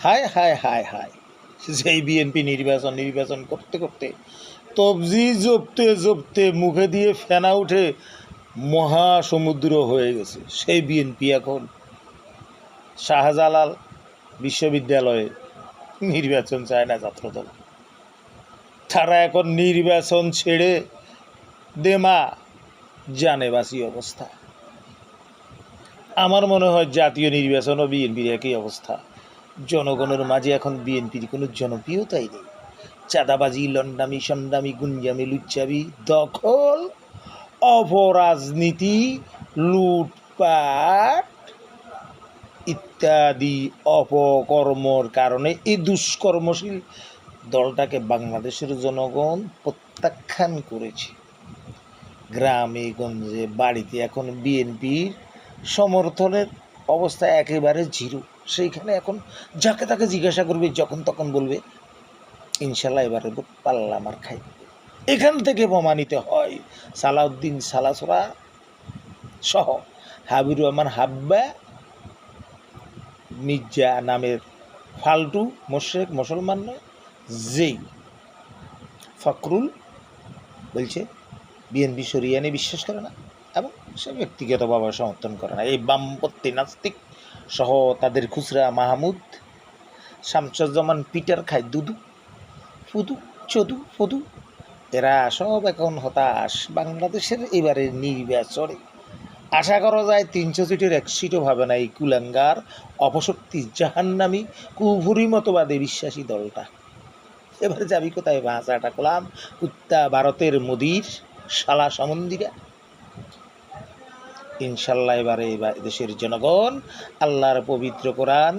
হায় হায় হায় হায়, সেই বিএনপি নির্বাচন করতে করতে তবজি জপতে জপতে মুখে দিয়ে ফেনা উঠে মহাসমুদ্র হয়ে গেছে। সেই বিএনপি এখন শাহজালাল বিশ্ববিদ্যালয়ে নির্বাচন চায় না ছাত্রদল। তারা এখন নির্বাচন ছেড়ে দেমা জানেবাসী অবস্থা। আমার মনে হয় জাতীয় নির্বাচন ও বিএনপির একই অবস্থা। জনগণের মাঝে এখন বিএনপির কোনো জনপ্রিয়তাই নেই। চাঁদাবাজি, লন্ডামি, সন্ডামি, গুঞ্জামি, লুচ্চাবি, দখল, অপরাজনীতি, লুটপাট ইত্যাদি অপকর্মর কারণে এই দুষ্কর্মশীল দলটাকে বাংলাদেশের জনগণ প্রত্যাখ্যান করেছে। গ্রামে গঞ্জে বাড়িতে এখন বিএনপির সমর্থনের অবস্থা একেবারে জিরো। সেইখানে এখন যাকে তাকে জিজ্ঞাসা করবে, যখন তখন বলবে ইনশাল্লাহ এবারে পাল্লা মার খাই। এখান থেকে প্রমাণিত হয় সালাউদ্দিন সালাসরা সহ হাবিবুর রহমান হাব্বা, মির্জা নামের ফালতু মোশেক মুসলমান নয়, যেই ফখরুল বলছে বিএনপি সরিয়ানে বিশ্বাস করে না এবং সে ব্যক্তিগতভাবে সমর্থন করে না। এই বামপন্থী নাস্তিক সহ তাদের খুচরা মাহমুদ, শামসুজ্জামান পিটার খায় দুদু ফুদু চদু ফদু, এরা সব এখন হতাশ বাংলাদেশের এবারে নির্বাচনে। আশা করা যায় ৩০০ সিটের ১ সিটও ভাবে না এই কুলাঙ্গার অপশক্তি জাহান্নামী কুফুরি মতবাদে বিশ্বাসী দলটা। এবারে যাবি কোথায় ভাষাটা কলাম কুত্তা ভারতের মোদির শালা সমন্দিরা। ইনশাল্লাহ এবারে দেশের জনগণ আল্লাহর পবিত্র কোরআন,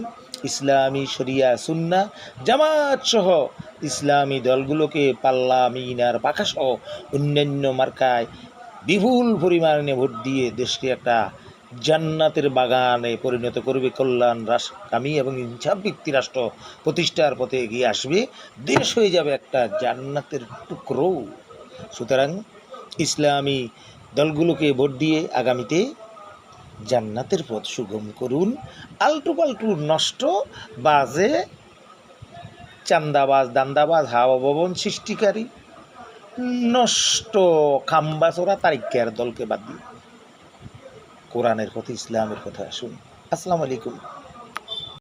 ইসলামী শরিয়া সুন্নাহ, জামাত সহ ইসলামী দলগুলোকে পাল্লা মিনার পাখাসহ অন্যান্য মার্কায় বিপুল পরিমাণে ভোট দিয়ে দেশকে একটা জান্নাতের বাগানে পরিণত করবে। কল্যাণ রাষ্ট্রকামী এবং ইনসাফভিত্তি রাষ্ট্র প্রতিষ্ঠার পথে এগিয়ে আসবে। দেশ হয়ে যাবে একটা জান্নাতের টুকরো। সুতরাং ইসলামী দলগুলোকে ভোট দিয়ে আগামীতে জান্নাতের পথ সুগম করুন। আলটু পাল্টু নষ্ট বাজে চান্দাবাজ, দান্দাবাজ, হাওয়া ভবন সৃষ্টিকারী নষ্ট খাম্বাসোরা তারিখের দলকে বাদ দিয়ে কোরআনের কথা, ইসলামের কথা শুন। আসসালামু আলাইকুম।